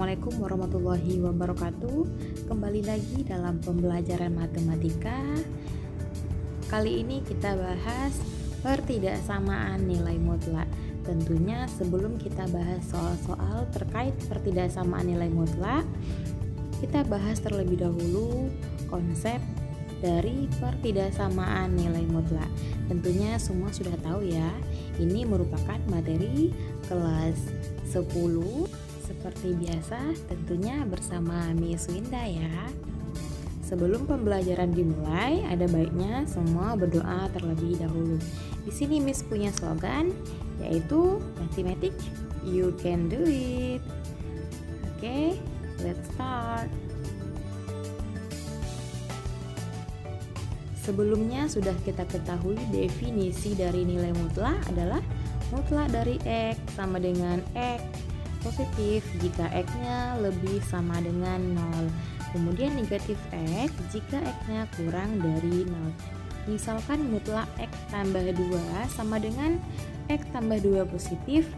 Assalamualaikum warahmatullahi wabarakatuh. Kembali lagi dalam pembelajaran matematika. Kali ini kita bahas pertidaksamaan nilai mutlak. Tentunya sebelum kita bahas soal-soal terkait pertidaksamaan nilai mutlak, kita bahas terlebih dahulu konsep dari pertidaksamaan nilai mutlak. Tentunya semua sudah tahu ya, ini merupakan materi kelas 10. Seperti biasa, tentunya bersama Miss Winda ya. Sebelum pembelajaran dimulai, ada baiknya semua berdoa terlebih dahulu. Di sini Miss punya slogan, yaitu Mathematics you can do it. Oke, let's start. Sebelumnya sudah kita ketahui definisi dari nilai mutlak adalah mutlak dari X sama dengan X positif jika X-nya lebih sama dengan 0. Kemudian negatif X jika X-nya kurang dari 0. Misalkan mutlak X tambah 2 sama dengan X tambah 2 positif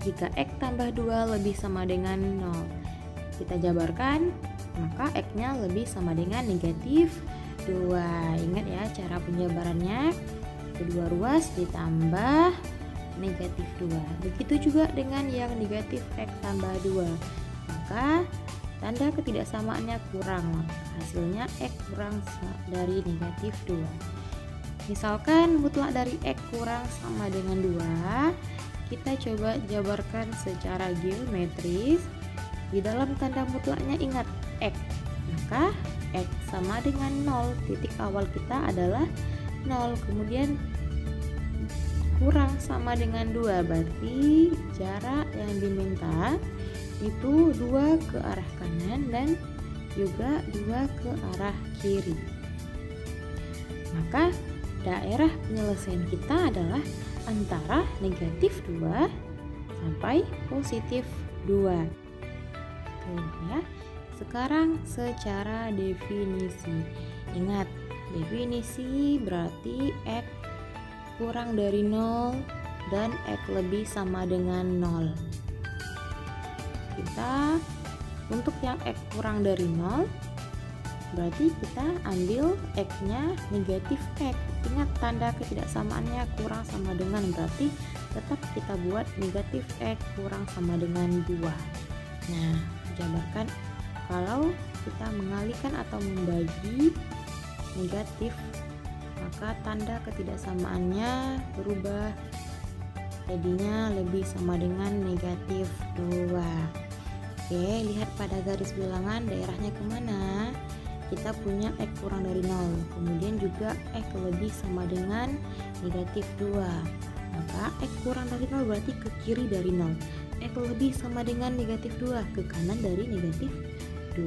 jika X tambah 2 lebih sama dengan 0. Kita jabarkan, maka X-nya lebih sama dengan negatif 2. Ingat ya cara penjabarannya, kedua ruas ditambah negatif 2. Begitu juga dengan yang negatif X tambah 2, maka tanda ketidaksamaannya kurang, hasilnya X kurang dari negatif 2. Misalkan mutlak dari X kurang sama dengan 2, kita coba jabarkan secara geometris. Di dalam tanda mutlaknya ingat X, maka X sama dengan 0, titik awal kita adalah 0, kemudian kurang sama dengan 2, berarti jarak yang diminta itu 2 ke arah kanan dan juga 2 ke arah kiri. Maka daerah penyelesaian kita adalah antara negatif 2 sampai positif 2. Tuh ya. Sekarang secara definisi. Ingat, definisi berarti X kurang dari 0 dan X lebih sama dengan 0. Kita untuk yang X kurang dari 0 berarti kita ambil X-nya negatif X. Ingat tanda ketidaksamaannya kurang sama dengan, berarti tetap kita buat negatif X kurang sama dengan 2. Nah, jabarkan kalau kita mengalihkan atau membagi negatif, maka tanda ketidaksamaannya berubah jadinya lebih sama dengan negatif 2. Oke, lihat pada garis bilangan daerahnya kemana. Kita punya X kurang dari 0, kemudian juga X lebih sama dengan negatif 2, maka X kurang dari 0 berarti ke kiri dari 0. X lebih sama dengan negatif 2, ke kanan dari negatif 2.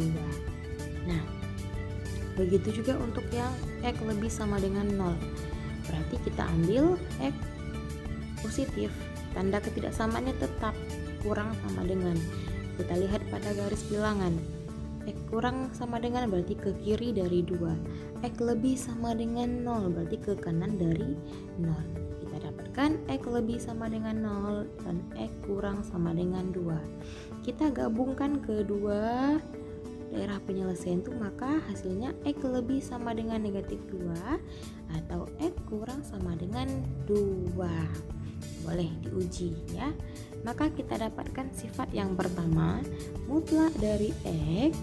Nah, begitu juga untuk yang X lebih sama dengan 0, berarti kita ambil X positif, tanda ketidaksamaannya tetap kurang sama dengan. Kita lihat pada garis bilangan, X kurang sama dengan berarti ke kiri dari 2, X lebih sama dengan 0 berarti ke kanan dari 0. Kita dapatkan X lebih sama dengan 0 dan X kurang sama dengan 2. Kita gabungkan kedua daerah penyelesaian itu, maka hasilnya X lebih sama dengan negatif 2 atau X kurang sama dengan 2. Boleh diuji ya. Maka kita dapatkan sifat yang pertama, mutlak dari X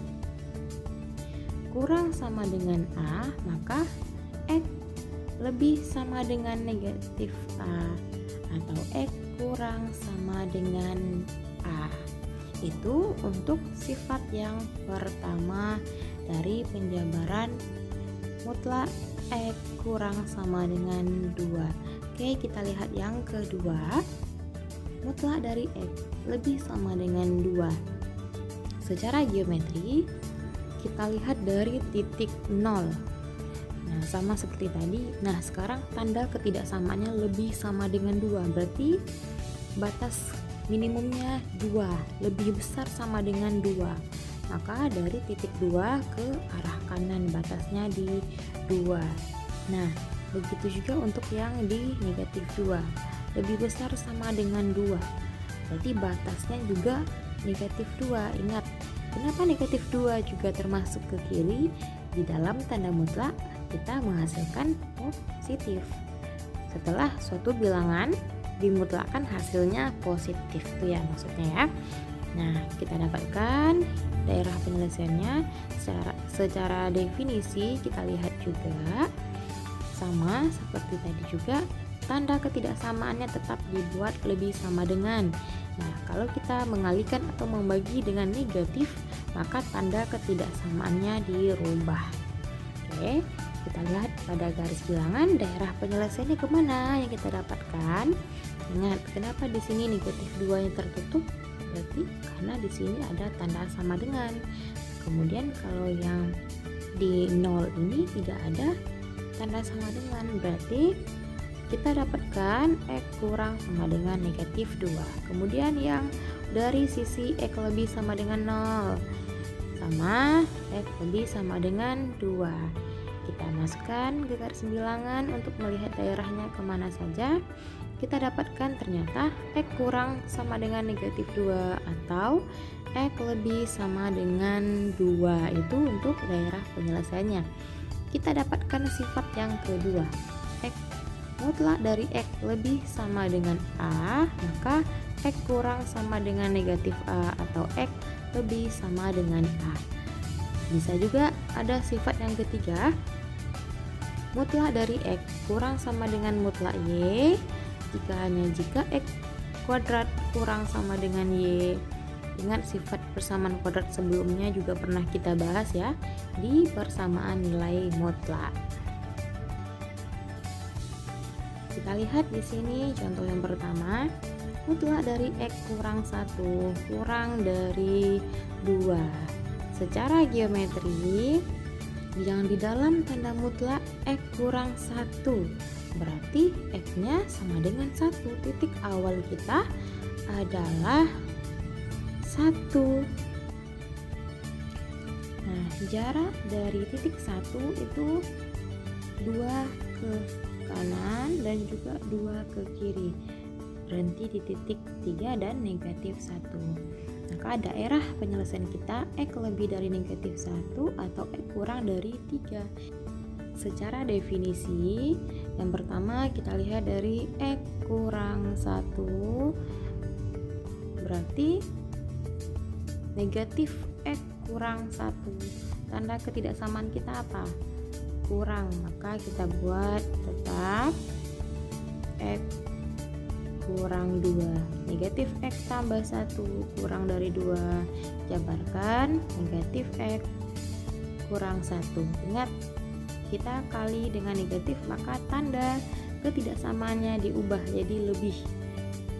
kurang sama dengan A, maka X lebih sama dengan negatif A atau X kurang sama dengan A. Itu untuk sifat yang pertama dari penjabaran mutlak X kurang sama dengan 2. Oke, kita lihat yang kedua, mutlak dari X lebih sama dengan 2. Secara geometri kita lihat dari titik 0. Nah, sama seperti tadi. Nah, sekarang tanda ketidaksamaannya lebih sama dengan 2, berarti batas minimumnya 2, lebih besar sama dengan 2. Maka dari titik 2 ke arah kanan, batasnya di 2. Nah, begitu juga untuk yang di negatif 2, lebih besar sama dengan 2. Berarti batasnya juga negatif 2. Ingat, kenapa negatif 2 juga termasuk ke kiri? Di dalam tanda mutlak kita menghasilkan positif. Setelah suatu bilangan dimutlakkan hasilnya positif, itu ya maksudnya ya. Nah, kita dapatkan daerah penyelesaiannya secara definisi. Kita lihat juga sama seperti tadi juga, tanda ketidaksamaannya tetap dibuat lebih sama dengan. Nah, kalau kita mengalihkan atau membagi dengan negatif, maka tanda ketidaksamaannya dirubah. Oke, kita lihat pada garis bilangan daerah penyelesaiannya kemana yang kita dapatkan. Ingat, kenapa di sini negatif 2 yang tertutup? Berarti karena di sini ada tanda sama dengan. Kemudian kalau yang di 0 ini tidak ada tanda sama dengan, berarti kita dapatkan X kurang sama dengan negatif 2. Kemudian yang dari sisi X lebih sama dengan 0 sama X lebih sama dengan 2. Kita masukkan ke garis bilangan untuk melihat daerahnya kemana saja. Kita dapatkan ternyata X kurang sama dengan negatif 2 atau X lebih sama dengan 2 itu untuk daerah penyelesaiannya. Kita dapatkan sifat yang kedua, X mutlak dari X lebih sama dengan A, maka X kurang sama dengan negatif A atau X lebih sama dengan A. Bisa juga ada sifat yang ketiga, mutlak dari X kurang sama dengan mutlak Y jika X kuadrat kurang sama dengan Y. Ingat, sifat persamaan kuadrat sebelumnya juga pernah kita bahas ya di persamaan nilai mutlak. Kita lihat di sini contoh yang pertama, mutlak dari X kurang 1 kurang dari 2. Secara geometri, yang di dalam tanda mutlak X kurang 1, berarti X-nya sama dengan 1. Titik awal kita adalah 1. Nah, jarak dari titik 1 itu 2 ke kanan dan juga 2 ke kiri. Berhenti di titik 3 dan negatif 1. Maka daerah penyelesaian kita X lebih dari negatif 1 atau X kurang dari 3. Secara definisi, yang pertama kita lihat dari X kurang 1, berarti negatif X kurang 1. Tanda ketidaksamaan kita apa? Kurang, maka kita buat tetap X kurang 2. Negatif X tambah 1 kurang dari 2. Jabarkan negatif X kurang 1. Ingat, kita kali dengan negatif, maka tanda ketidaksamaannya diubah jadi lebih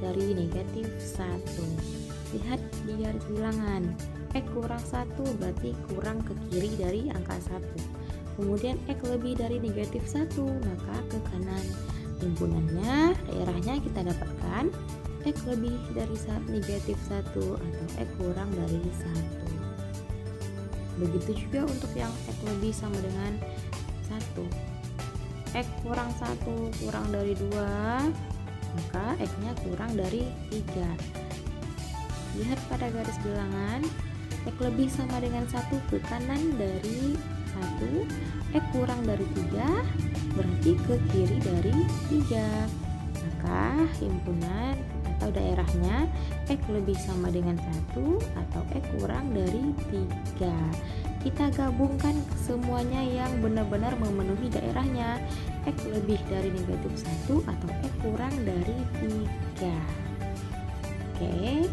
dari negatif 1. Lihat di garis bilangan, X kurang 1 berarti kurang ke kiri dari angka 1. Kemudian X lebih dari negatif 1, maka ke kanan. Himpunannya, daerahnya kita dapatkan X lebih dari negatif 1 atau X kurang dari 1. Begitu juga untuk yang X lebih sama dengan 1. X kurang 1 kurang dari 2, maka X-nya kurang dari 3. Lihat pada garis bilangan, X lebih sama dengan 1 ke kanan dari 1, X kurang dari 3 berarti ke kiri dari 3. Maka himpunan atau daerahnya X lebih sama dengan 1 atau X kurang dari 3. Kita gabungkan semuanya yang benar-benar memenuhi daerahnya, X lebih dari negatif 1 atau X kurang dari 3. Oke,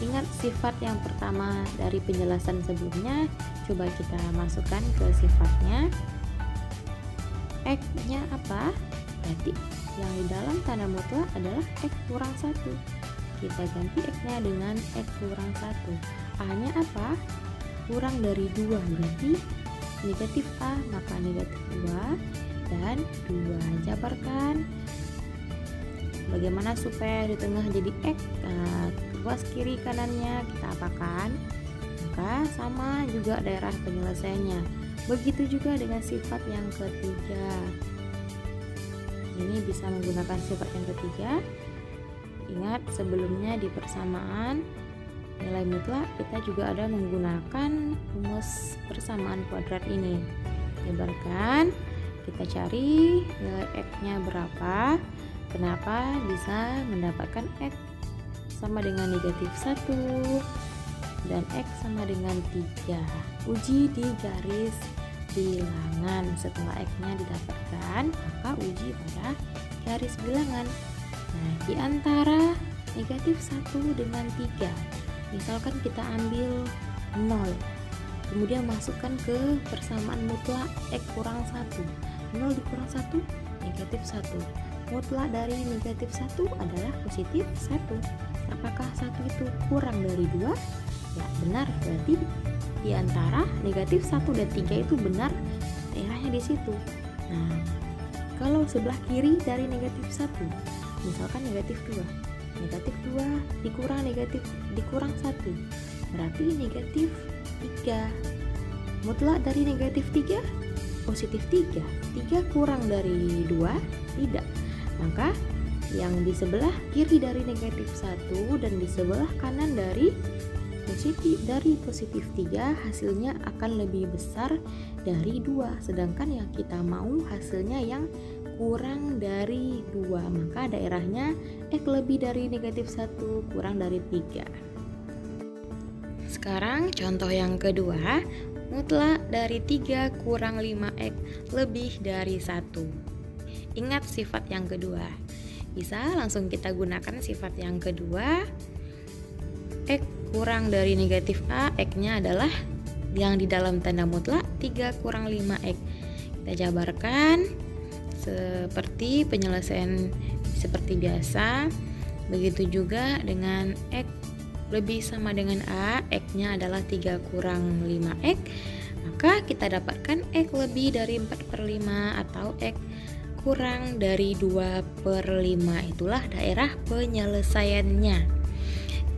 ingat sifat yang pertama dari penjelasan sebelumnya, coba kita masukkan ke sifatnya. X-nya apa? Berarti yang di dalam tanda mutlak adalah X kurang 1. Kita ganti X-nya dengan X kurang 1. A-nya apa? Kurang dari 2, berarti negatif A, maka negatif 2 dan 2. Jabarkan bagaimana supaya di tengah jadi X. Nah, ruas kiri kanannya kita apakan? Maka sama juga daerah penyelesaiannya. Begitu juga dengan sifat yang ketiga. Ini bisa menggunakan sifat yang ketiga. Ingat sebelumnya di persamaan nilai mutlak, kita juga ada menggunakan rumus persamaan kuadrat ini. Jabarkan, kita cari nilai X-nya berapa. Kenapa bisa mendapatkan X sama dengan negatif 1 dan X sama dengan 3. Uji di garis bilangan. Setelah X-nya didapatkan, maka uji pada garis bilangan. Nah, di antara negatif 1 dengan 3, misalkan kita ambil 0, kemudian masukkan ke persamaan mutlak X kurang 1. 0 dikurang 1, negatif 1. Mutlak dari negatif 1 adalah positif 1. Apakah 1 itu kurang dari 2? Ya, benar. Berarti di antara negatif 1 dan 3 itu benar daerahnya di situ. Nah, kalau sebelah kiri dari negatif 1, misalkan negatif 2. Negatif 2 dikurang 1, berarti negatif 3. Mutlak dari negatif 3, positif 3. 3 kurang dari 2, tidak. Maka yang di sebelah kiri dari negatif 1 dan di sebelah kanan dari positif 3 hasilnya akan lebih besar dari 2. Sedangkan yang kita mau hasilnya yang kurang dari 2, maka daerahnya X lebih dari negatif 1 kurang dari 3. Sekarang contoh yang kedua, mutlak dari 3 kurang 5X lebih dari 1. Ingat sifat yang kedua. Bisa langsung kita gunakan sifat yang kedua. X kurang dari negatif A, X-nya adalah yang di dalam tanda mutlak 3 kurang 5X. Kita jabarkan seperti penyelesaian seperti biasa. Begitu juga dengan X lebih sama dengan A, X-nya adalah 3 kurang 5X, maka kita dapatkan X lebih dari 4/5 atau X kurang dari 2/5. Itulah daerah penyelesaiannya.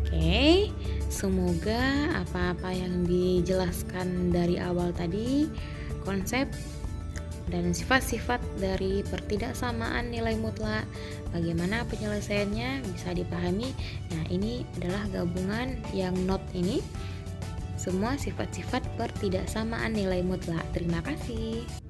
Oke, semoga apa-apa yang dijelaskan dari awal tadi, konsep dan sifat-sifat dari pertidaksamaan nilai mutlak, bagaimana penyelesaiannya bisa dipahami. Nah, ini adalah gabungan yang note ini, semua sifat-sifat pertidaksamaan nilai mutlak. Terima kasih.